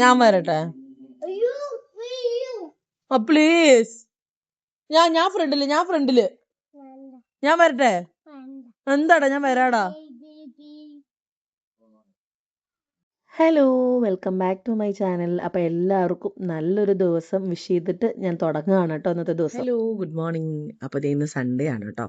ഞാൻ വരട്ടെ? പ്ലീസ്. ഞാൻ ഫ്രണ്ടില് ഞാൻ വരട്ടെ? എന്താടാ ഞാൻ വരാടാ. Hello, welcome back to my channel. അപ്പോൾ എല്ലാവർക്കും നല്ലൊരു ദിവസം വിഷ് ചെയ്തിട്ട് ഞാൻ തുടങ്ങുകയാണ് കേട്ടോ ഇന്നത്തെ ദിവസം. Hello, good morning. അപ്പോൾ ഇത് ഇന്ന് സൺഡേ ആണ് കേട്ടോ.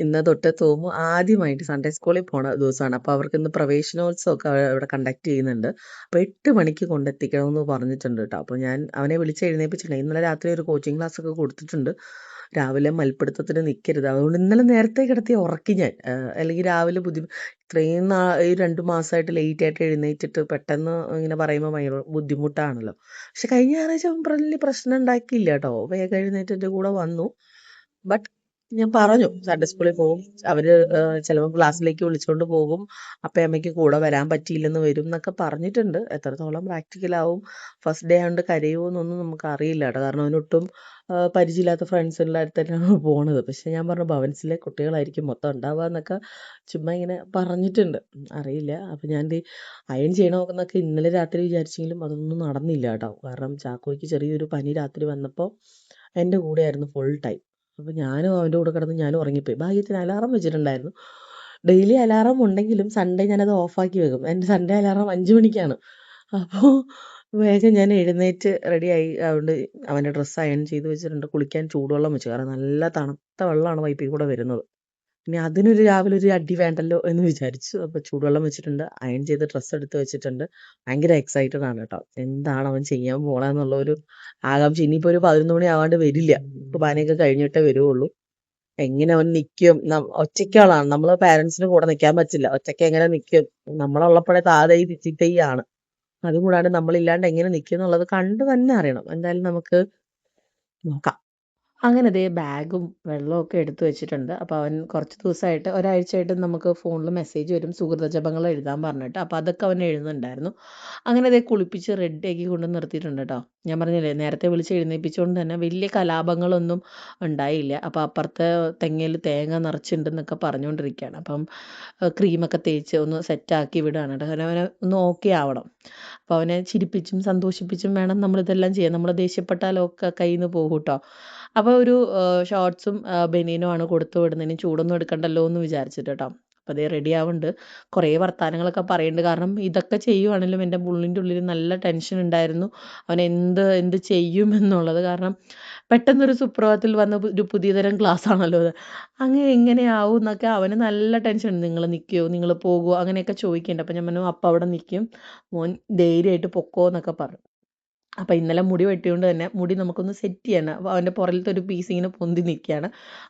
ഇന്ന് തൊട്ട് തോമു ആദ്യമായിട്ട് സൺഡേ സ്കൂളിൽ പോണ ദിവസമാണ്. അപ്പോൾ അവർക്ക് ഇന്ന് പ്രവേശനോത്സവമൊക്കെ ഇവിടെ കണ്ടക്ട് ചെയ്യുന്നുണ്ട്. അപ്പോൾ 8 മണിക്ക് കൊണ്ടെത്തിക്കണമെന്ന് പറഞ്ഞിട്ടുണ്ട് കേട്ടോ. അപ്പോൾ ഞാൻ അവനെ വിളിച്ച് എഴുന്നേൽപ്പിച്ചിട്ടുണ്ട്. ഇന്നലെ രാത്രി ഒരു കോച്ചിങ് ക്ലാസ്സൊക്കെ കൊടുത്തിട്ടുണ്ട്. രാവിലെ മൽപ്പിടുത്തത്തിന് നിൽക്കരുത്, അതുകൊണ്ട് ഇന്നലെ നേരത്തെ കിടത്തി ഉറക്കി ഞാൻ. അല്ലെങ്കിൽ രാവിലെ ഇത്രയും ഈ 2 മാസമായിട്ട് ലേറ്റായിട്ട് എഴുന്നേറ്റിട്ട് പെട്ടെന്ന് ഇങ്ങനെ പറയുമ്പോൾ ഭയങ്കര ബുദ്ധിമുട്ടാണല്ലോ. പക്ഷെ കഴിഞ്ഞ ഞായറാഴ്ച വലിയ പ്രശ്നം ഉണ്ടാക്കിയില്ല കേട്ടോ. വേഗം എഴുന്നേറ്റിൻ്റെ കൂടെ വന്നു. ബട്ട് ഞാൻ പറഞ്ഞു സൺഡേ സ്കൂളിൽ പോകും, അവർ ചിലപ്പോൾ ക്ലാസ്സിലേക്ക് വിളിച്ചുകൊണ്ട് പോകും, അമ്മയ്ക്ക് കൂടെ വരാൻ പറ്റിയില്ലെന്ന് വരും എന്നൊക്കെ പറഞ്ഞിട്ടുണ്ട്. എത്രത്തോളം പ്രാക്ടിക്കലാവും, ഫസ്റ്റ് ഡേ ആയതുകൊണ്ട് കരയുമോ എന്നൊന്നും നമുക്ക് അറിയില്ല കേട്ടോ. കാരണം അവനൊട്ടും പരിചയമില്ലാത്ത ഫ്രണ്ട്സിൻ്റെ അടുത്തൊക്കെയാണ് പോണത്. പക്ഷെ ഞാൻ പറഞ്ഞു ഭവൻസിലെ കുട്ടികളായിരിക്കും മൊത്തം ഉണ്ടാവുക എന്നൊക്കെ ചുമ്മാ ഇങ്ങനെ പറഞ്ഞിട്ടുണ്ട്. അറിയില്ല. അപ്പം ഞാൻ അയൺ ചെയ്യണമെന്നൊക്കെ ഇന്നലെ രാത്രി വിചാരിച്ചെങ്കിലും അതൊന്നും നടന്നില്ല കേട്ടോ. കാരണം ചാക്കോയ്ക്ക് ചെറിയൊരു പനി രാത്രി വന്നപ്പോൾ എൻ്റെ കൂടെയായിരുന്നു ഫുൾ ടൈം. അപ്പോൾ ഞാനും അവൻ്റെ കൂടെ കിടന്ന് ഞാനും ഉറങ്ങിപ്പോയി. ഭാഗ്യത്തിന് അലാറം വെച്ചിട്ടുണ്ടായിരുന്നു. ഡെയിലി അലാറം ഉണ്ടെങ്കിലും സൺഡേ ഞാനത് ഓഫാക്കി വെക്കും. എൻ്റെ സൺഡേ അലാറം 5 മണിക്കാണ്. അപ്പോൾ വേഗം ഞാൻ എഴുന്നേറ്റ് റെഡിയായി. അതുകൊണ്ട് അവൻ്റെ ഡ്രസ്സ് അയൺ ചെയ്ത് വെച്ചിട്ടുണ്ട്. കുളിക്കാൻ ചൂടുവെള്ളം വെച്ചു, കാരണം നല്ല തണുത്ത വെള്ളമാണ് പൈപ്പിൽ കൂടെ വരുന്നത്. ഇനി അതിനൊരു രാവിലെ ഒരു അടി വേണ്ടല്ലോ എന്ന് വിചാരിച്ചു. അപ്പോൾ ചൂടുവെള്ളം വെച്ചിട്ടുണ്ട്, അയൺ ചെയ്ത് ഡ്രസ്സ് എടുത്ത് വെച്ചിട്ടുണ്ട്. ഭയങ്കര എക്സൈറ്റഡ് ആണ് കേട്ടോ. എന്താണ് അവൻ ചെയ്യാൻ പോണെന്നുള്ള ഒരു ആകാംക്ഷ. ഇനിയിപ്പോൾ ഒരു 11 മണി ആവാണ്ട് വരില്ല, കുർബാനയൊക്കെ കഴിഞ്ഞിട്ടേ വരുവുള്ളൂ. എങ്ങനെ അവൻ നിൽക്കും? ഒറ്റയ്ക്കാളാണ്, നമ്മൾ പാരൻസിന് കൂടെ നിൽക്കാൻ പറ്റില്ല. ഒറ്റയ്ക്ക് എങ്ങനെ നിൽക്കും? നമ്മളുള്ളപ്പോഴേ താതൈ ചിത്തൈയാണ്. അതുകൂടാണ്ട് നമ്മളില്ലാണ്ട് എങ്ങനെ നിൽക്കും എന്നുള്ളത് കണ്ട് തന്നെ അറിയണം. എന്തായാലും നമുക്ക് നോക്കാം. അങ്ങനെ ദേ ബാഗും വെള്ളമൊക്കെ എടുത്തു വെച്ചിട്ടുണ്ട്. അപ്പോൾ അവൻ കുറച്ച് ദിവസമായിട്ട് ഒരാഴ്ചയായിട്ട് നമുക്ക് ഫോണിൽ മെസ്സേജ് വരും സുഹൃത ജപങ്ങൾ എഴുതാൻ പറഞ്ഞിട്ട്. അപ്പോൾ അതൊക്കെ അവൻ എഴുതുന്നുണ്ടായിരുന്നു. അങ്ങനെ ദേ കുളിപ്പിച്ച് റെഡിയാക്കി കൊണ്ട് നിർത്തിയിട്ടുണ്ട് കേട്ടോ. ഞാൻ പറഞ്ഞില്ലേ, നേരത്തെ വിളിച്ച് എഴുന്നേൽപ്പിച്ചുകൊണ്ട് തന്നെ വലിയ കലാപങ്ങളൊന്നും ഉണ്ടായില്ല. അപ്പോൾ അപ്പുറത്തെ തെങ്ങയിൽ തേങ്ങ നിറച്ചിട്ടുണ്ടെന്നൊക്കെ പറഞ്ഞുകൊണ്ടിരിക്കുകയാണ്. അപ്പം ക്രീമൊക്കെ തേച്ച് ഒന്ന് സെറ്റാക്കി വിടുകയാണ് കേട്ടോ. കാരണം അവനെ ഒന്ന് ഓക്കെ ആവണം. അപ്പോൾ അവനെ ചിരിപ്പിച്ചും സന്തോഷിപ്പിച്ചും വേണം നമ്മളിതെല്ലാം ചെയ്യാൻ. നമ്മൾ ദേഷ്യപ്പെട്ടാലൊക്കെ കയ്യിൽ നിന്ന് പോകും കേട്ടോ. അപ്പോൾ ഒരു ഷോർട്ട്സും ബനിയനും ആണ് കൊടുത്തു വിടുന്നത്. ഇനി ചൂടൊന്നും എടുക്കണ്ടല്ലോ എന്ന് വിചാരിച്ചിട്ട് കേട്ടോ. അപ്പോൾ അതേ റെഡി ആവുന്നുണ്ട്. കുറേ വർത്തമാനങ്ങളൊക്കെ പറയുന്നുണ്ട്. കാരണം ഇതൊക്കെ ചെയ്യുവാണെങ്കിലും എൻ്റെ ഉള്ളിൻ്റെ ഉള്ളിൽ നല്ല ടെൻഷൻ ഉണ്ടായിരുന്നു, അവൻ എന്ത് ചെയ്യുമെന്നുള്ളത്. കാരണം പെട്ടെന്നൊരു സുപ്രഭാതത്തിൽ വന്ന ഒരു പുതിയ തരം ക്ലാസ് ആണല്ലോ അത്. അങ്ങനെ എങ്ങനെയാവും എന്നൊക്കെ അവന് നല്ല ടെൻഷൻ ഉണ്ട്. നിങ്ങൾ നിൽക്കുമോ, നിങ്ങൾ പോകുമോ, അങ്ങനെയൊക്കെ ചോദിക്കുന്നുണ്ട്. അപ്പോൾ ഞാൻ പറഞ്ഞു അപ്പം അവിടെ നിൽക്കും മോൻ, ധൈര്യമായിട്ട് പൊക്കോ എന്നൊക്കെ പറഞ്ഞു. അപ്പോൾ ഇന്നലെ മുടി വെട്ടിയോണ്ട് തന്നെ മുടി നമുക്കൊന്ന് സെറ്റ് ചെയ്യണം. അപ്പോൾ അവൻ്റെ പുറകിലത്തെ ഒരു പീസ് ഇങ്ങനെ പൊന്തി നിൽക്കുകയാണ്,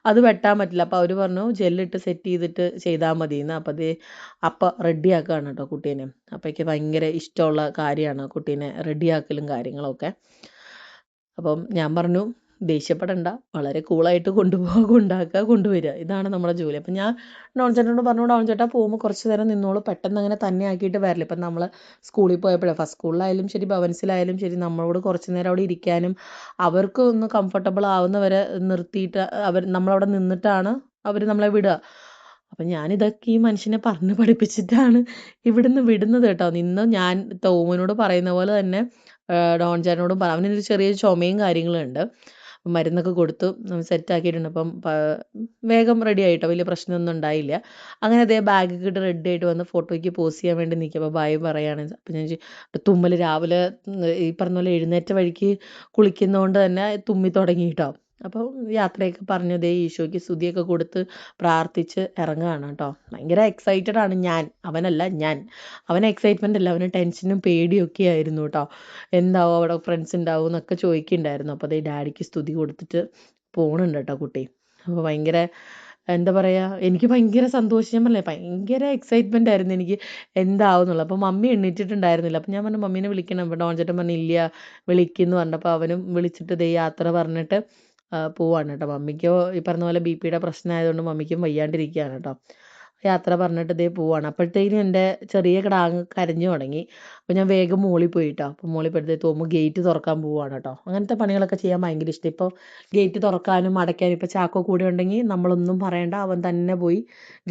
അത് വെട്ടാൻ പറ്റില്ല. അപ്പോൾ അവർ പറഞ്ഞു ജെല്ലിട്ട് സെറ്റ് ചെയ്തിട്ട് ചെയ്താൽ മതി എന്ന്. അപ്പോൾ അത് അപ്പം റെഡിയാക്കുകയാണ് കേട്ടോ കുട്ടീനെ. അപ്പോൾ എനിക്ക് ഭയങ്കര ഇഷ്ടമുള്ള കാര്യമാണ് കുട്ടീനെ റെഡിയാക്കലും കാര്യങ്ങളൊക്കെ. അപ്പം ഞാൻ പറഞ്ഞു ദേഷ്യപ്പെടണ്ട, വളരെ കൂളായിട്ട് കൊണ്ടുപോകുക, കൊണ്ടുവരിക, ഇതാണ് നമ്മുടെ ജോലി. അപ്പം ഞാൻ ഡോൺ ചേട്ടനോട് പറഞ്ഞു, ഡോൺ ചേട്ടാ പോകുമ്പോൾ കുറച്ച് നേരം നിന്നോളൂ, പെട്ടെന്ന് അങ്ങനെ തന്നെ ആക്കിയിട്ട് വരില്ല. ഇപ്പം നമ്മൾ സ്കൂളിൽ പോയപ്പോഴാണ്, ഫസ്റ്റ് സ്കൂളിലായാലും ശരി ഭവൻസിലായാലും ശരി, നമ്മളോട് കുറച്ച് നേരം അവിടെ ഇരിക്കാനും അവർക്ക് ഒന്ന് കംഫർട്ടബിൾ ആവുന്നവരെ നിർത്തിയിട്ട് നമ്മളവിടെ നിന്നിട്ടാണ് അവർ നമ്മളെ വിടുക. അപ്പം ഞാനിതൊക്കെ ഈ മനുഷ്യനെ പറഞ്ഞ് പഠിപ്പിച്ചിട്ടാണ് ഇവിടുന്ന് വിടുന്നത് കേട്ടോ. നിന്ന് ഞാൻ തോമനോട് പറയുന്ന പോലെ തന്നെ ഡോൺ ചേട്ടനോടും അവനൊരു ചെറിയ ചുമയും കാര്യങ്ങളുണ്ട്. മരുന്നൊക്കെ കൊടുത്തു സെറ്റാക്കിയിട്ടുണ്ട്. അപ്പം വേഗം റെഡി ആയിട്ടോ, വലിയ പ്രശ്നമൊന്നും ഉണ്ടായില്ല. അങ്ങനെ അതേ ബാഗൊക്കെ ഇട്ട് റെഡി ആയിട്ട് വന്ന് ഫോട്ടോയ്ക്ക് പോസ്റ്റ് ചെയ്യാൻ വേണ്ടി നിൽക്കുക. അപ്പോൾ ബായ് പറയുകയാണ്. അപ്പം ഞാൻ തുമ്മൽ രാവിലെ ഈ പറഞ്ഞ പോലെ എഴുന്നേറ്റ വഴിക്ക് കുളിക്കുന്നതുകൊണ്ട് തന്നെ തുമ്മി തുടങ്ങി കേട്ടോ. അപ്പോൾ യാത്രയൊക്കെ പറഞ്ഞു ദേ ഈശോയ്ക്ക് സ്തുതിയൊക്കെ കൊടുത്ത് പ്രാർത്ഥിച്ച് ഇറങ്ങുകയാണ് കേട്ടോ. ഭയങ്കര എക്സൈറ്റഡ് ആണ് ഞാൻ, അവനല്ല ഞാൻ. അവന് എക്സൈറ്റ്മെൻ്റ് അല്ല, അവന് ടെൻഷനും പേടിയൊക്കെ ആയിരുന്നു കേട്ടോ. എന്താവും അവിടെ ഫ്രണ്ട്സ് ഉണ്ടാവും എന്നൊക്കെ ചോദിക്കുന്നുണ്ടായിരുന്നു. അപ്പോൾ അതേ ഡാഡിക്ക് സ്തുതി കൊടുത്തിട്ട് പോകണുണ്ട് കേട്ടോ കുട്ടി. അപ്പോൾ ഭയങ്കര എന്താ പറയുക, എനിക്ക് ഭയങ്കര സന്തോഷം. ഞാൻ പറഞ്ഞില്ലേ, ഭയങ്കര എക്സൈറ്റ്മെൻ്റ് ആയിരുന്നു എനിക്ക് എന്താവും എന്നുള്ളത്. അപ്പോൾ മമ്മി എണ്ണീറ്റിട്ടുണ്ടായിരുന്നില്ല. അപ്പോൾ ഞാൻ പറഞ്ഞു മമ്മീനെ വിളിക്കണം. അപ്പോൾ ഡോൺ ചേട്ടൻ പറഞ്ഞു ഇല്ല വിളിക്കുന്നു പറഞ്ഞപ്പോൾ അവനും വിളിച്ചിട്ട് ദേ യാത്ര പറഞ്ഞിട്ട് പോവാണ് കേട്ടോ. മമ്മിക്കോ ഈ പറഞ്ഞ പോലെ BP യുടെ പ്രശ്നം ആയതുകൊണ്ട് മമ്മിക്കും വയ്യാണ്ടിരിക്കുകയാണ് കേട്ടോ. യാത്ര പറഞ്ഞിട്ട് ദേ പോവാണ്. അപ്പോഴത്തേക്കും എൻ്റെ ചെറിയ കിടാങ്ങ് കരഞ്ഞു തുടങ്ങി. അപ്പോൾ ഞാൻ വേഗം മോളിൽ പോയിട്ടോ. അപ്പോൾ മോളിൽ പോയിട്ട് തോന്നുമ്പോൾ ഗേറ്റ് തുറക്കാൻ പോവുകയാണ് കേട്ടോ. അങ്ങനത്തെ പണികളൊക്കെ ചെയ്യാൻ ഭയങ്കര ഇഷ്ടം. ഇപ്പോൾ ഗേറ്റ് തുറക്കാനും അടയ്ക്കാനും ഇപ്പോൾ ചാക്കോ കൂടെ ഉണ്ടെങ്കിൽ നമ്മളൊന്നും പറയണ്ട, അവൻ തന്നെ പോയി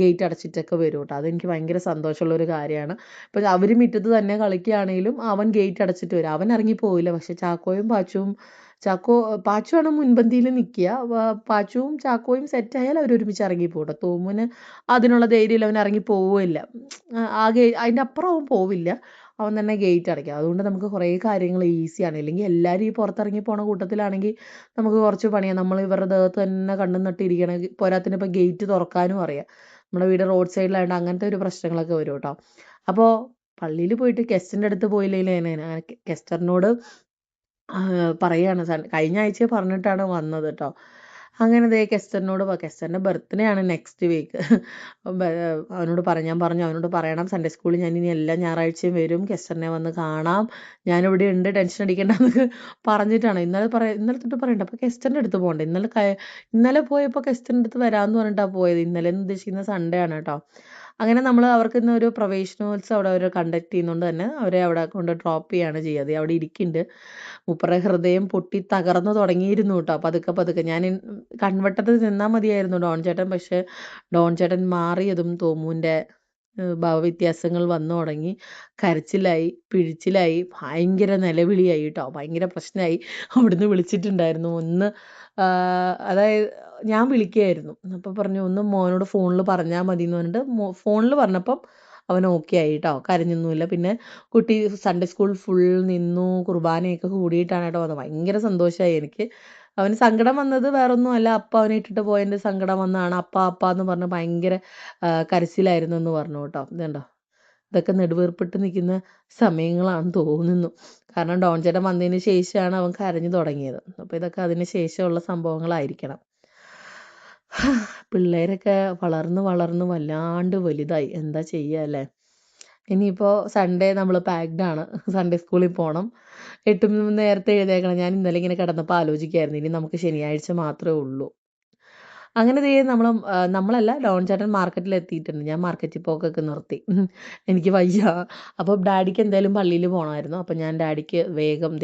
ഗേറ്റ് അടച്ചിട്ടൊക്കെ വരും കേട്ടോ. അതെനിക്ക് ഭയങ്കര സന്തോഷമുള്ളൊരു കാര്യമാണ്. ഇപ്പോൾ അവർ മുറ്റത്ത് തന്നെ കളിക്കുകയാണെങ്കിലും അവൻ ഗേറ്റ് അടച്ചിട്ട് വരും. അവൻ ഇറങ്ങി പോവില്ല. പക്ഷേ ചാക്കോയും പാച്ചുവും പാച്ചുവാണ് മുൻപന്തിയിൽ നിൽക്കുക. പാച്ചുവും ചാക്കോയും സെറ്റായാൽ അവർ ഒരുമിച്ച് ഇറങ്ങി പോകട്ടോ. തോമുന് അതിനുള്ള ധൈര്യമില്ല, അവൻ ഇറങ്ങി പോവില്ല. അതിൻ്റെ അപ്പുറം അവൻ പോവില്ല. അവൻ തന്നെ ഗേറ്റ് അടയ്ക്കുക. അതുകൊണ്ട് നമുക്ക് കുറേ കാര്യങ്ങൾ ഈസിയാണ്. ഇല്ലെങ്കിൽ എല്ലാവരും ഈ പുറത്തിറങ്ങി പോണ കൂട്ടത്തിലാണെങ്കിൽ നമുക്ക് കുറച്ച് പണിയാണ്. നമ്മൾ ഇവരുടെ ദേഹത്ത് തന്നെ കണ്ണും നട്ടിരിക്കണം. പോരാത്തിന് ഇപ്പോൾ ഗേറ്റ് തുറക്കാനും അറിയാം. നമ്മുടെ വീട് റോഡ് സൈഡിലായതുകൊണ്ട് അങ്ങനത്തെ ഒരു പ്രശ്നങ്ങളൊക്കെ വരും കേട്ടോ. അപ്പോൾ പള്ളിയിൽ പോയിട്ട് കെസ്റ്ററിൻ്റെ അടുത്ത് പോയില്ലെങ്കിൽ കെസ്റ്ററിനോട് പറയാണ്. കഴിഞ്ഞ ആഴ്ച പറഞ്ഞിട്ടാണ് വന്നത് കേട്ടോ. അങ്ങനെ ദേ കെസ്റ്ററിൻ്റെ ബർത്ത്ഡേ ആണ് നെക്സ്റ്റ് വീക്ക്. അവനോട് ഞാൻ പറഞ്ഞു അവനോട് പറയണം സൺഡേ സ്കൂളിൽ ഞാൻ ഇനി എല്ലാ ഞായറാഴ്ചയും വരും, കെസ്റ്ററിനെ വന്ന് കാണാം, ഞാനിവിടെ ഉണ്ട്, ടെൻഷൻ അടിക്കേണ്ടെന്നൊക്കെ പറഞ്ഞിട്ടാണ്. ഇന്നലെ തൊട്ട് പറയണ്ട. അപ്പോൾ കെസ്റ്ററിൻ്റെ അടുത്ത് പോകണ്ടേ. ഇന്നലെ പോയപ്പോൾ കെസ്റ്ററിൻ്റെ അടുത്ത് വരാമെന്ന് പറഞ്ഞിട്ടാണ് പോയത്. ഇന്നലെ എന്ന് ഉദ്ദേശിക്കുന്ന സൺഡേ ആണ് കേട്ടോ. അങ്ങനെ നമ്മൾ അവർക്ക് ഇന്ന് ഒരു പ്രവേശനോത്സവം അവിടെ അവർ കണ്ടക്ട് ചെയ്യുന്നതുകൊണ്ട് തന്നെ അവരെ അവിടെ കൊണ്ട് ഡ്രോപ്പ് ചെയ്യാണ് ചെയ്യുക. അവിടെ ഇരിക്കുന്നുണ്ട്. മൂപ്പരുടെ ഹൃദയം പൊട്ടി തകർന്നു തുടങ്ങിയിരുന്നു കേട്ടോ. പതുക്കെ ഞാൻ കൺവട്ടത്ത് നിന്നാൽ മതിയായിരുന്നു ഡോൺ ചേട്ടൻ. പക്ഷേ ഡോൺ ചേട്ടൻ മാറിയതും തോമുവിൻ്റെ ഭാവവ്യത്യാസങ്ങൾ വന്നു തുടങ്ങി. കരച്ചിലായി, പിഴിച്ചിലായി, ഭയങ്കര നിലവിളിയായി കേട്ടോ. ഭയങ്കര പ്രശ്നമായി. അവിടുന്ന് വിളിച്ചിട്ടുണ്ടായിരുന്നു. അതായത് ഞാൻ വിളിക്കുകയായിരുന്നു. അപ്പോൾ പറഞ്ഞു ഒന്ന് മോനോട് ഫോണിൽ പറഞ്ഞാൽ മതി എന്ന് പറഞ്ഞിട്ട് ഫോണിൽ പറഞ്ഞപ്പം അവൻ ഓക്കെ ആയി കേട്ടോ. കരഞ്ഞൊന്നുമില്ല. പിന്നെ കുട്ടി സൺഡേ സ്കൂൾ ഫുൾ നിന്നു, കുർബാനയൊക്കെ കൂടിയിട്ടാണ് കേട്ടോ വന്നത്. ഭയങ്കര സന്തോഷമായി എനിക്ക്. അവന് സങ്കടം വന്നത് വേറൊന്നുമല്ല, അപ്പ അവനെ ഇട്ടിട്ട് പോയതിൻ്റെ സങ്കടം വന്നതാണ്. അപ്പ എന്ന് പറഞ്ഞ് ഭയങ്കര കരച്ചിലായിരുന്നു എന്ന് പറഞ്ഞു കേട്ടോ. ഇതുണ്ടോ, ഇതൊക്കെ നെടുവീർപ്പിട്ട് നിൽക്കുന്ന സമയങ്ങളാണെന്ന് തോന്നുന്നു. കാരണം ഡോൺ ചേട്ടൻ വന്നതിന് ശേഷമാണ് അവൻ കരഞ്ഞു തുടങ്ങിയത്. അപ്പോൾ ഇതൊക്കെ അതിന് ശേഷമുള്ള സംഭവങ്ങളായിരിക്കണം. പിള്ളേരൊക്കെ വളർന്ന് വല്ലാണ്ട് വലുതായി. എന്താ ചെയ്യുക അല്ലേ. ഇനിയിപ്പോൾ സൺഡേ നമ്മൾ പാക്ഡാണ്. സൺഡേ സ്കൂളിൽ പോകണം. 8 നേരത്തെ എഴുന്നേൽക്കണം. ഞാൻ ഇന്നലെ ഇങ്ങനെ കിടന്നപ്പോൾ ആലോചിക്കുകയായിരുന്നു, ഇനി നമുക്ക് ശനിയാഴ്ച മാത്രമേ ഉള്ളൂ. അങ്ങനെ നമ്മളല്ല, ഡോൺ ചേട്ടൻ മാർക്കറ്റിൽ എത്തിയിട്ടുണ്ട്. ഞാൻ മാർക്കറ്റിൽ പോക്കൊക്കെ നിർത്തി. എനിക്ക് വയ്യ. അപ്പോൾ ഡാഡിക്ക് എന്തായാലും പള്ളിയിൽ പോകണമായിരുന്നു. അപ്പോൾ ഞാൻ ഡാഡിക്ക് വേഗം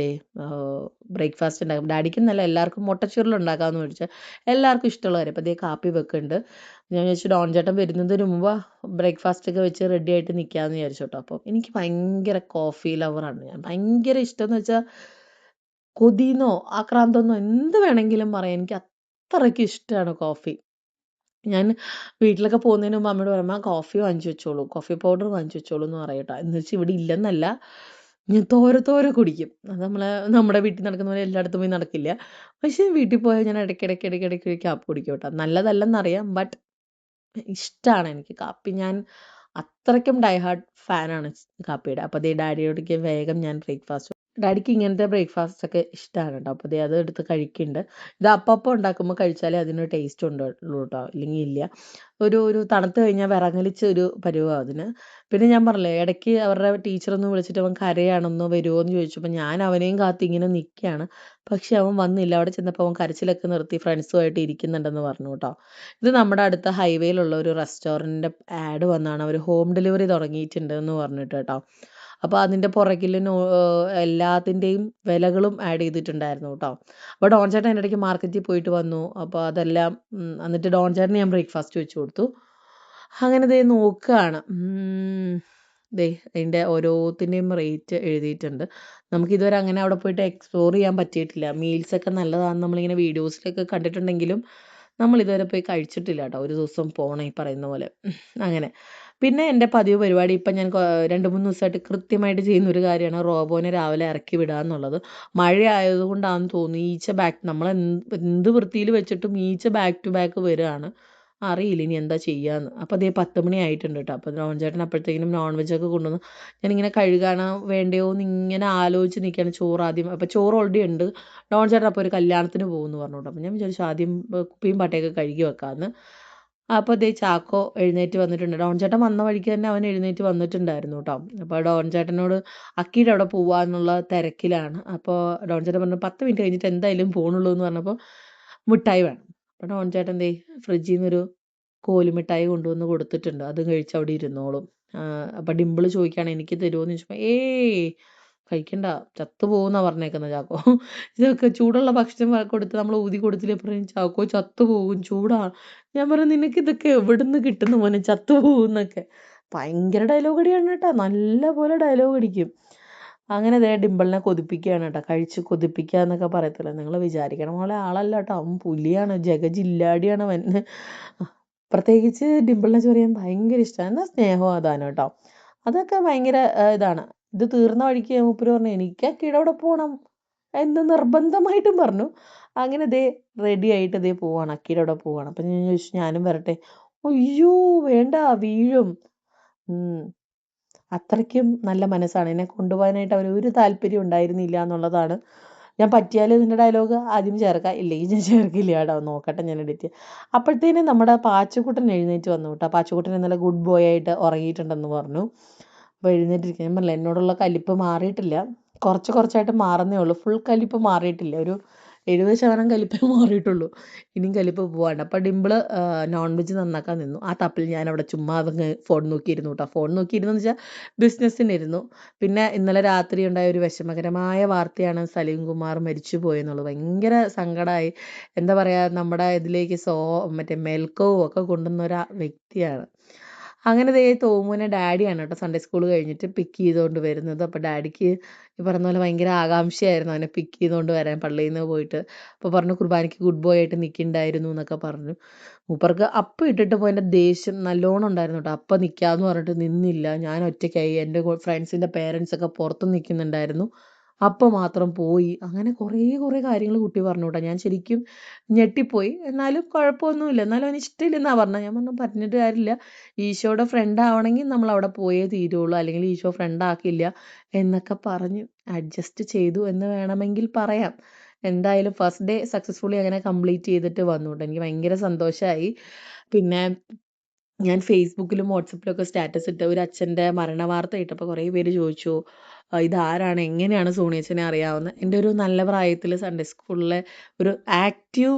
ബ്രേക്ക്ഫാസ്റ്റ് ഉണ്ടാക്കും. ഡാഡിക്കെന്നല്ല, എല്ലാവർക്കും മുട്ടച്ചുരുൾ ഉണ്ടാക്കാമെന്ന് ചോദിച്ചാൽ എല്ലാവർക്കും ഇഷ്ടമുള്ള കാര്യം. അപ്പോൾ കാപ്പി വെക്കുന്നുണ്ട്. ഞാൻ വിചാരിച്ചു ഡോൺ ചേട്ടൻ വരുന്നതിന് മുമ്പ് ബ്രേക്ക്ഫാസ്റ്റൊക്കെ വെച്ച് റെഡി ആയിട്ട് നിൽക്കാമെന്ന് വിചാരിച്ചു കേട്ടോ. അപ്പോൾ എനിക്ക് ഭയങ്കര കോഫി ലവറാണ് ഞാൻ. ഭയങ്കര ഇഷ്ടമെന്ന് വെച്ചാൽ കൊതിയെന്നോ ആക്രാന്തമെന്നോ എന്ത് വേണമെങ്കിലും പറയാം. എനിക്ക് അത്രയ്ക്ക് ഇഷ്ടമാണ് കോഫി. ഞാൻ വീട്ടിലൊക്കെ പോകുന്നതിന് മുമ്പ് അമ്മയോട് പറയും, കോഫി വാങ്ങിച്ചു വെച്ചോളൂ, കോഫി പൗഡർ വാങ്ങിച്ചു വെച്ചോളൂ എന്ന് പറയും കേട്ടോ. എന്ന് വെച്ചാൽ ഇവിടെ ഇല്ലെന്നല്ല, ഞാൻ തോരെ കുടിക്കും. അത് നമ്മുടെ വീട്ടിൽ നടക്കുന്ന പോലെ എല്ലായിടത്തും പോയി നടക്കില്ല. പക്ഷേ വീട്ടിൽ പോയാൽ ഞാൻ ഇടയ്ക്കിടയ്ക്ക് കാപ്പി കുടിക്കും കേട്ടോ. നല്ലതല്ലെന്നറിയാം, ബട്ട് ഇഷ്ടമാണ് എനിക്ക് കാപ്പി. ഞാൻ അത്രയ്ക്കും ഡൈ ഹാർഡ് ഫാനാണ് കാപ്പിയുടെ. അപ്പോൾ ഡാഡിയോടേക്ക് വേഗം ഞാൻ ഡാഡിക്ക് ഇങ്ങനത്തെ ബ്രേക്ക്ഫാസ്റ്റൊക്കെ ഇഷ്ടമാണ് കേട്ടോ. അപ്പോൾ അത് എടുത്ത് കഴിക്കുന്നുണ്ട്. ഇത് അപ്പം ഉണ്ടാക്കുമ്പോൾ കഴിച്ചാലേ അതിന് ടേസ്റ്റ് ഉണ്ടുള്ളൂ കേട്ടോ, ഇല്ലെങ്കിൽ ഇല്ല. ഒരു തണുത്ത് കഴിഞ്ഞാൽ വിറങ്ങലിച്ച ഒരു പരുവമാണ് അതിന്. പിന്നെ ഞാൻ പറഞ്ഞില്ലേ, ഇടയ്ക്ക് അവരുടെ ടീച്ചറൊന്ന് വിളിച്ചിട്ട് അവൻ കരയാണെന്നോ വരുമോ എന്ന് ചോദിച്ചപ്പോൾ ഞാൻ അവനെയും കാത്ത് ഇങ്ങനെ നിൽക്കുകയാണ്. പക്ഷെ അവൻ വന്നില്ല. അവിടെ ചെന്നപ്പോൾ അവൻ കരച്ചിലൊക്കെ നിർത്തി ഫ്രണ്ട്സുമായിട്ട് ഇരിക്കുന്നുണ്ടെന്ന് പറഞ്ഞു കേട്ടോ. ഇത് നമ്മുടെ അടുത്ത ഹൈവേയിലുള്ള ഒരു റെസ്റ്റോറൻറ്റിൻ്റെ ആഡ് വന്നാണ്. അവർ ഹോം ഡെലിവറി തുടങ്ങിയിട്ടുണ്ട് എന്ന് പറഞ്ഞിട്ട് കേട്ടോ. അപ്പോൾ അതിൻ്റെ പുറകിൽ എല്ലാത്തിൻ്റെയും വിലകളും ആഡ് ചെയ്തിട്ടുണ്ടായിരുന്നു കേട്ടോ. അപ്പോൾ ഡോൺ ചേട്ടൻ എൻ്റെ ഇടയ്ക്ക് മാർക്കറ്റിൽ പോയിട്ട് വന്നു. അപ്പോൾ അതെല്ലാം എന്നിട്ട് ഡോൺ ചേട്ടന് ഞാൻ ബ്രേക്ക്ഫാസ്റ്റ് വെച്ച് കൊടുത്തു. അങ്ങനെ നോക്കുകയാണ്. അതിൻ്റെ ഓരോത്തിൻ്റെയും റേറ്റ് എഴുതിയിട്ടുണ്ട്. നമുക്കിതുവരെ അങ്ങനെ അവിടെ പോയിട്ട് എക്സ്പ്ലോർ ചെയ്യാൻ പറ്റിയിട്ടില്ല. മീൽസൊക്കെ നല്ലതാണെന്ന് നമ്മളിങ്ങനെ വീഡിയോസിലൊക്കെ കണ്ടിട്ടുണ്ടെങ്കിലും നമ്മളിതുവരെ പോയി കഴിച്ചിട്ടില്ല കേട്ടോ. ഒരു ദിവസം പോകണം ഈ പറയുന്ന പോലെ. അങ്ങനെ പിന്നെ എൻ്റെ പതിവ് പരിപാടി ഇപ്പം ഞാൻ 2-3 ദിവസമായിട്ട് കൃത്യമായിട്ട് ചെയ്യുന്നൊരു കാര്യമാണ് റോബോനെ രാവിലെ ഇറക്കി വിടുക എന്നുള്ളത്. മഴ ആയതുകൊണ്ടാണെന്ന് തോന്നുന്നു നമ്മൾ എന്ത് വൃത്തിയിൽ വെച്ചിട്ടും ബാക്ക് ടു ബാക്ക് വരികയാണ്. അറിയില്ല ഇനി എന്താ ചെയ്യാന്ന്. അപ്പോൾ 10 മണി ആയിട്ടുണ്ട് കേട്ടോ. അപ്പോൾ ഡോൺ ചേട്ടൻ അപ്പോഴത്തേക്കിനും നോൺ വെജൊക്കെ കൊണ്ടുവന്ന് ഞാനിങ്ങനെ കഴുകാനോ വേണ്ടയോ എന്ന് ഇങ്ങനെ ആലോചിച്ച് നിൽക്കുകയാണ്. ചോറ് ആദ്യം, അപ്പോൾ ചോറ് ഓൾറെഡി ഉണ്ട്. ഡോൺ ചേട്ടൻ അപ്പോൾ ഒരു കല്യാണത്തിന് പോകുമെന്ന് പറഞ്ഞു കേട്ടോ. അപ്പോൾ ഞാൻ വിചാരിച്ചു ആദ്യം കുപ്പിയും പട്ടയൊക്കെ കഴുകി വെക്കാമെന്ന്. അപ്പോൾ ചാക്കോ എഴുന്നേറ്റ് വന്നിട്ടുണ്ട്. ഡോൺ ചേട്ടൻ വന്ന വഴിക്ക് തന്നെ അവൻ എഴുന്നേറ്റ് വന്നിട്ടുണ്ടായിരുന്നു കേട്ടോ. അപ്പോൾ ഡോൺ ചേട്ടനോട് അക്കീടെ അവിടെ പോവാന്നുള്ള തിരക്കിലാണ്. അപ്പോൾ ഡോൺ ചേട്ടൻ പറഞ്ഞു 10 മിനിറ്റ് കഴിഞ്ഞിട്ട് എന്തായാലും പോകണുള്ളൂ എന്ന് പറഞ്ഞപ്പോൾ മിഠായി വേണം. അപ്പോൾ ഡോൺ ചേട്ടൻ ഫ്രിഡ്ജിൽ നിന്നൊരു കോലുമിഠായി കൊണ്ടുവന്ന് കൊടുത്തിട്ടുണ്ട്. അത് കഴിച്ച് അവിടെ ഇരുന്നോളും. അപ്പം ഡിമ്പിൾ ചോദിക്കുകയാണ് എനിക്ക് തരുമോയെന്ന് ചോദിച്ചപ്പോൾ കഴിക്കണ്ട, ചത്തു പോകുന്നാ പറഞ്ഞേക്കുന്നത് ചാക്കോ. ഇതൊക്കെ ചൂടുള്ള ഭക്ഷണം കൊടുത്ത് നമ്മൾ ഊതി കൊടുത്തില്ലേ പറയും ചാക്കോ ചത്തു പോകും, ചൂടാണ്. ഞാൻ പറഞ്ഞു നിനക്ക് ഇതൊക്കെ എവിടുന്ന് കിട്ടുന്നു മോനെ, ചത്തു പോകുന്നൊക്കെ. ഭയങ്കര ഡയലോഗ് അടിയാണ് കേട്ടോ, നല്ല പോലെ ഡയലോഗ് അടിക്കും. അങ്ങനെ ദേ ഡിമ്പിളിനെ കൊതിപ്പിക്കുകയാണ് കേട്ടോ. കഴിച്ച് കൊതിപ്പിക്കുക എന്നൊക്കെ പറയത്തില്ല, നിങ്ങൾ വിചാരിക്കണ പോലെ ആളല്ല കേട്ടോ, അവൻ പുലിയാണ്, ജഗജില്ലാടിയാണ് അവൻ. പ്രത്യേകിച്ച് ഡിമ്പിളിനെ ചൊറിയാൻ ഭയങ്കര ഇഷ്ടമാണ്. എന്നാൽ സ്നേഹം അതാണ് കേട്ടോ. അതൊക്കെ ഭയങ്കര ഇതാണ്. ഇത് തീർന്ന വഴിക്ക് മൂപ്പര് പറഞ്ഞു എനിക്ക് അക്കിയുടെ അവിടെ പോകണം എന്ന് നിർബന്ധമായിട്ടും പറഞ്ഞു. അങ്ങനെ ദേ റെഡി ആയിട്ട് ദേ പോവാണ്, അക്കിയുടെ അവിടെ പോവാണ്. അപ്പം ഞാൻ ചോദിച്ചു ഞാനും വരട്ടെ. അയ്യോ വേണ്ട, വീഴും. അത്രയ്ക്കും നല്ല മനസ്സാണ്. എന്നെ കൊണ്ടുപോകാനായിട്ട് അവർ ഒരു താല്പര്യം ഉണ്ടായിരുന്നില്ല എന്നുള്ളതാണ്. ഞാൻ പറ്റിയാൽ ഇതിൻ്റെ ഡയലോഗ് ആദ്യം ചേർക്കാം, ഇല്ലെങ്കിൽ ഞാൻ ചേർക്കില്ല കേട്ടോ, നോക്കട്ടെ ഞാൻ എഡിറ്റ്. അപ്പോഴത്തേനും നമ്മുടെ പാച്ചുക്കുട്ടൻ എഴുന്നേറ്റ് വന്നു കേട്ടോ. പാച്ചുക്കുട്ടൻ ഇന്നലെ ഗുഡ് ബോയ് ആയിട്ട് ഉറങ്ങിയിട്ടുണ്ടെന്ന് പറഞ്ഞു. അപ്പോൾ എഴുന്നേറ്റിരിക്കുക. ഞാൻ പറഞ്ഞില്ല എന്നോടുള്ള കലിപ്പ് മാറിയിട്ടില്ല, കുറച്ചായിട്ട് മാറുന്നേ ഉള്ളൂ. ഫുൾ കലിപ്പ് മാറിയിട്ടില്ല, ഒരു 70% കലിപ്പേ മാറിയിട്ടുള്ളൂ. ഇനിയും കലിപ്പ് പോവാണ്ട്. അപ്പോൾ ഡിമ്പിൾ നോൺ വെജ് നന്നാക്കാൻ നിന്നു. ആ തപ്പിൽ ഞാൻ അവിടെ ചുമ്മാ അതങ്ങ് ഫോൺ നോക്കിയിരുന്നു കേട്ടോ. ഫോൺ നോക്കിയിരുന്നു എന്ന് വെച്ചാൽ ബിസിനസ്സിനിരുന്നു. പിന്നെ ഇന്നലെ രാത്രി ഉണ്ടായ ഒരു വിഷമകരമായ വാർത്തയാണ് സലീം കുമാർ മരിച്ചു പോയെന്നുള്ളത്. ഭയങ്കര സങ്കടമായി. എന്താ പറയുക, നമ്മുടെ ഇതിലേക്ക് മറ്റേ മെൽക്കവും ഒക്കെ കൊണ്ടുവന്ന ഒരു വ്യക്തിയാണ്. അങ്ങനെ ദേ തോമുവിനെ ഡാഡിയാണ് കേട്ടോ സൺഡേ സ്കൂൾ കഴിഞ്ഞിട്ട് പിക്ക് ചെയ്തുകൊണ്ട് വരുന്നത്. അപ്പോൾ ഡാഡിക്ക് ഈ പറഞ്ഞ പോലെ ഭയങ്കര ആകാംക്ഷയായിരുന്നു അവനെ പിക്ക് ചെയ്തുകൊണ്ട് വരാൻ പള്ളിയിൽ നിന്ന് പോയിട്ട്. അപ്പോൾ പറഞ്ഞു കുർബാനയ്ക്ക് ഗുഡ് ബോയ് ആയിട്ട് നിൽക്കുന്നുണ്ടായിരുന്നു എന്നൊക്കെ പറഞ്ഞു. മൂപ്പർക്ക് അപ്പം ഇട്ടിട്ട് പോയതിൻ്റെ ദേഷ്യം നല്ലോണം ഉണ്ടായിരുന്നു കേട്ടോ. അപ്പം നിൽക്കാമെന്ന് പറഞ്ഞിട്ട് നിന്നില്ല. ഞാൻ ഒറ്റയ്ക്കായി, എൻ്റെ ഫ്രണ്ട്സിൻ്റെ പേരൻസൊക്കെ പുറത്ത് നിൽക്കുന്നുണ്ടായിരുന്നു, അപ്പം മാത്രം പോയി. അങ്ങനെ കുറേ കാര്യങ്ങൾ കുട്ടി പറഞ്ഞു കേട്ടോ. ഞാൻ ശരിക്കും ഞെട്ടിപ്പോയി. എന്നാലും കുഴപ്പമൊന്നുമില്ല, എന്നാലും അവന് ഇഷ്ടമില്ലെന്നാണ് പറഞ്ഞത്. ഞാൻ പറഞ്ഞു പറഞ്ഞിട്ട് കാര്യമില്ല, ഈശോയുടെ ഫ്രണ്ട് ആവണമെങ്കിൽ നമ്മൾ അവിടെ പോയേ തീരുള്ളൂ, അല്ലെങ്കിൽ ഈശോ ഫ്രണ്ട് ആക്കില്ല എന്നൊക്കെ പറഞ്ഞ് അഡ്ജസ്റ്റ് ചെയ്തു എന്ന് വേണമെങ്കിൽ പറയാം. എന്തായാലും ഫസ്റ്റ് ഡേ സക്സസ്ഫുള്ളി അങ്ങനെ കംപ്ലീറ്റ് ചെയ്തിട്ട് വന്നു കേട്ടോ. എനിക്ക് ഭയങ്കര സന്തോഷമായി. പിന്നെ ഞാൻ ഫേസ്ബുക്കിലും വാട്സപ്പിലൊക്കെ സ്റ്റാറ്റസ് ഇട്ട് ഒരു അച്ഛൻ്റെ മരണ വാർത്ത ഇട്ടപ്പോൾ കുറേ പേര് ചോദിച്ചു ഇതാരാണ്, എങ്ങനെയാണ് സോണിയച്ചനെ അറിയാവുന്നത്. എൻ്റെ ഒരു നല്ല പ്രായത്തിൽ സൺഡേ സ്കൂളിലെ ഒരു ആക്റ്റീവ്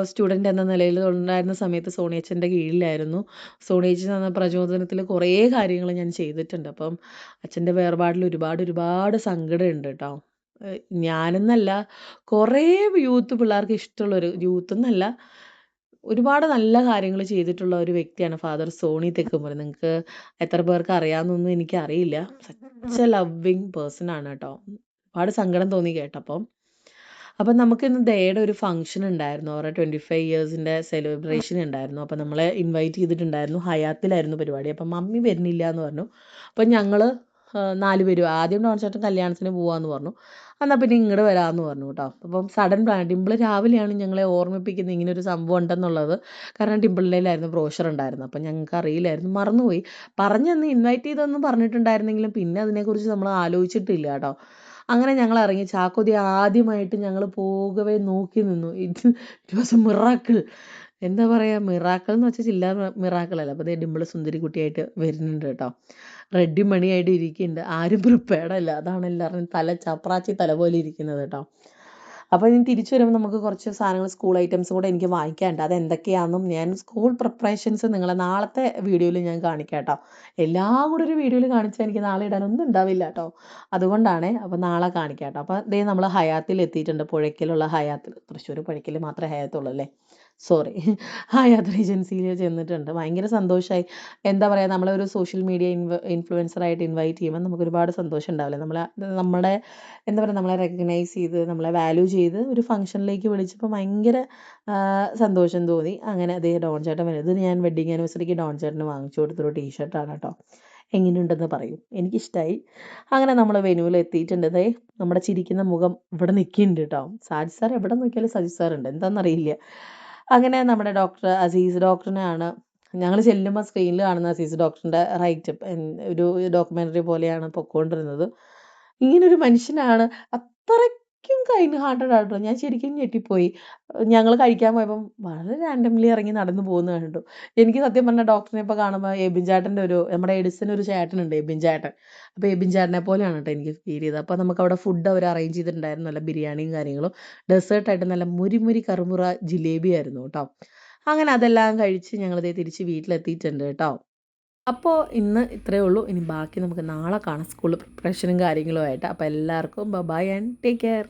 സ്റ്റുഡൻ്റ് എന്ന നിലയിൽ ഉണ്ടായിരുന്ന സമയത്ത് സോണിയച്ചൻ്റെ കീഴിലായിരുന്നു. സോണിയച്ചൻ എന്ന പ്രചോദനത്തിൽ കുറേ കാര്യങ്ങൾ ഞാൻ ചെയ്തിട്ടുണ്ട്. അപ്പം അച്ഛൻ്റെ വേർപാടിൽ ഒരുപാട് സങ്കടമുണ്ട് കേട്ടോ. ഞാനെന്നല്ല, കുറേ യൂത്ത് പിള്ളേർക്ക് ഇഷ്ടമുള്ളൊരു യൂത്ത് എന്നല്ല, ഒരുപാട് നല്ല കാര്യങ്ങൾ ചെയ്തിട്ടുള്ള ഒരു വ്യക്തിയാണ് ഫാദർ സോണി തെക്കുമുറി. നിങ്ങൾക്ക് എത്ര പേർക്ക് അറിയാമെന്നൊന്നും എനിക്കറിയില്ല. സച്ച് എ ലവ്വിങ് പേഴ്സൺ ആണ് കേട്ടോ. ഒരുപാട് സങ്കടം തോന്നി കേട്ടപ്പം. അപ്പം നമുക്കിന്ന് ദയയുടെ ഒരു ഫംഗ്ഷൻ ഉണ്ടായിരുന്നു, അവരുടെ 25 ഇയേഴ്സിൻ്റെ സെലിബ്രേഷൻ ഉണ്ടായിരുന്നു. അപ്പം നമ്മളെ ഇൻവൈറ്റ് ചെയ്തിട്ടുണ്ടായിരുന്നു. ഹയാത്തിലായിരുന്നു പരിപാടി. അപ്പം മമ്മി വരുന്നില്ല എന്ന് പറഞ്ഞു. അപ്പം ഞങ്ങൾ 4 പേരും ആദ്യം ഡോൺ ചേട്ടൻ കല്യാണത്തിന് പോവാമെന്ന് പറഞ്ഞു. എന്നാൽ പിന്നെ ഇങ്ങോട്ട് വരാമെന്ന് പറഞ്ഞു കേട്ടോ. അപ്പം സഡൻ പ്ലാൻ, ഡിമ്പിൾ രാവിലെയാണ് ഞങ്ങളെ ഓർമ്മിപ്പിക്കുന്നത് ഇങ്ങനൊരു സംഭവം ഉണ്ടെന്നുള്ളത്. കാരണം ഡിമ്പിളിലായിരുന്നു ബ്രോഷർ ഉണ്ടായിരുന്നു. അപ്പം ഞങ്ങൾക്ക് അറിയില്ലായിരുന്നു, മറന്നുപോയി. പറഞ്ഞന്ന് ഇൻവൈറ്റ് ചെയ്തൊന്നും പറഞ്ഞിട്ടുണ്ടായിരുന്നെങ്കിലും പിന്നെ അതിനെക്കുറിച്ച് നമ്മൾ ആലോചിച്ചിട്ടില്ല കേട്ടോ. അങ്ങനെ ഞങ്ങൾ ഇറങ്ങി. ചാക്കോതി ആദ്യമായിട്ട് ഞങ്ങൾ പോകവേ നോക്കി നിന്നു. It was A miracle. എന്താ പറയുക, മിറാക്കിൾ എന്ന് വെച്ചാൽ ചില്ലറ മിറാക്കിൾ അല്ല. അപ്പോൾ അതേ ഡിമ്പിൾ സുന്ദരി കുട്ടിയായിട്ട് വരുന്നുണ്ട് കേട്ടോ. റെഡി മണിയായിട്ട് ഇരിക്കുന്നുണ്ട്. ആരും പ്രിപ്പയർഡ് അല്ല, അതാണ് എല്ലാവരുടെയും ചപ്രാച്ചി തല പോലെ ഇരിക്കുന്നത് കേട്ടോ. അപ്പോൾ ഞാൻ തിരിച്ചു വരുമ്പോൾ നമുക്ക് കുറച്ച് സാധനങ്ങൾ, സ്കൂൾ ഐറ്റംസ് കൂടെ എനിക്ക് വാങ്ങിക്കാനുണ്ട്. അതെന്തൊക്കെയാണെന്നും ഞാൻ സ്കൂൾ പ്രിപ്പറേഷൻസ് നിങ്ങളെ നാളത്തെ വീഡിയോയിൽ ഞാൻ കാണിക്കാം കേട്ടോ. എല്ലാം കൂടെ ഒരു വീഡിയോയിൽ കാണിച്ചാൽ എനിക്ക് നാളെ ഇടാനൊന്നും ഉണ്ടാവില്ല കേട്ടോ. അതുകൊണ്ടാണ്. അപ്പോൾ നാളെ കാണിക്കാം കേട്ടോ. അപ്പോൾ ദേ നമ്മൾ ഹയാത്തിൽ എത്തിയിട്ടുണ്ട്, പുഴയ്ക്കലുള്ള ഹയാത്തിൽ. തൃശ്ശൂർ പുഴയ്ക്കൽ മാത്രമേ ഹയാത്തുള്ളൂ അല്ലേ, സോറി. ഹയാത്ത് ഏജൻസിയിൽ ചെന്നിട്ടുണ്ട്. ഭയങ്കര സന്തോഷമായി. എന്താ പറയുക, നമ്മളെ ഒരു സോഷ്യൽ മീഡിയ ഇൻഫ്ലുവൻസറായിട്ട് ഇൻവൈറ്റ് ചെയ്യുമ്പോൾ നമുക്ക് ഒരുപാട് സന്തോഷം ഉണ്ടാവില്ലേ. നമ്മുടെ എന്താ പറയുക, നമ്മളെ റെക്കഗ്നൈസ് ചെയ്ത് നമ്മളെ വാല്യൂ ചെയ്ത് ഒരു ഫംഗ്ഷനിലേക്ക് വിളിച്ചപ്പോൾ ഭയങ്കര സന്തോഷം തോന്നി. അങ്ങനെ അതേ ഡോൺ ചേട്ടൻ വരുന്നത്, ഇത് ഞാൻ വെഡിങ് ആനിവേഴ്സറിക്ക് ഡോൺ ചേട്ടന് വാങ്ങിച്ചു കൊടുത്തൊരു ടീഷർട്ടാണ് കേട്ടോ. എങ്ങനെയുണ്ടെന്ന് പറയും, എനിക്കിഷ്ടമായി. അങ്ങനെ നമ്മൾ വെന്യൂവിൽ എത്തിയിട്ടുണ്ട്. ദേ നമ്മുടെ ചിരിക്കുന്ന മുഖം ഇവിടെ നിൽക്കുന്നുണ്ട് കേട്ടോ. സാജി സാർ എവിടെ നോക്കിയാലും സജി സാറുണ്ട്, എന്താണെന്നറിയില്ല. അങ്ങനെ നമ്മുടെ ഡോക്ടർ അസീസ് ഡോക്ടറിനെയാണ് ഞങ്ങൾ ചെല്ലുമ്പോൾ സ്ക്രീനിൽ കാണുന്ന അസീസ് ഡോക്ടറിൻ്റെ റൈറ്റ് ഒരു ഡോക്യുമെൻ്ററി പോലെയാണ് പൊയ്ക്കൊണ്ടിരുന്നത്. ഇങ്ങനൊരു മനുഷ്യനാണ്, അത്രയ്ക്കും കൈൻഡ് ഹാർട്ടഡ് ആട്ടോ. ഞാൻ ശരിക്കും ഞെട്ടിപ്പോയി. ഞങ്ങൾ കഴിക്കാൻ പോയപ്പം വളരെ റാൻഡംലി ഇറങ്ങി നടന്നു പോകുന്നത് കണ്ടു. എനിക്ക് സത്യം പറഞ്ഞാൽ ഡോക്ടറിനെ ഇപ്പോൾ കാണുമ്പോൾ എബിൻ ചേട്ടൻ്റെ നമ്മുടെ എഡിസൺ ഒരു ചേട്ടനുണ്ട്, എബിൻ ചേട്ടൻ. അപ്പോൾ എബിൻ ചേട്ടനെ പോലെയാണ് കേട്ടോ എനിക്ക് ഫീൽ ചെയ്തത്. അപ്പോൾ നമുക്ക് അവിടെ ഫുഡ് അവർ അറേഞ്ച് ചെയ്തിട്ടുണ്ടായിരുന്നു, നല്ല ബിരിയാണിയും കാര്യങ്ങളും. ഡെസേർട്ടായിട്ട് നല്ല മുരി കറുമുറ ജിലേബി ആയിരുന്നു കേട്ടോ. അങ്ങനെ അതെല്ലാം കഴിച്ച് ഞങ്ങളിതേ തിരിച്ച് വീട്ടിലെത്തിയിട്ടുണ്ട് കേട്ടോ. അപ്പോൾ ഇന്ന് ഇത്രയേ ഉള്ളൂ. ഇനി ബാക്കി നമുക്ക് നാളെ കാണാം സ്കൂൾ പ്രിപ്പറേഷനും കാര്യങ്ങളുമായിട്ട്. അപ്പോൾ എല്ലാവർക്കും ബൈ ആൻഡ് ടേക്ക് കെയർ.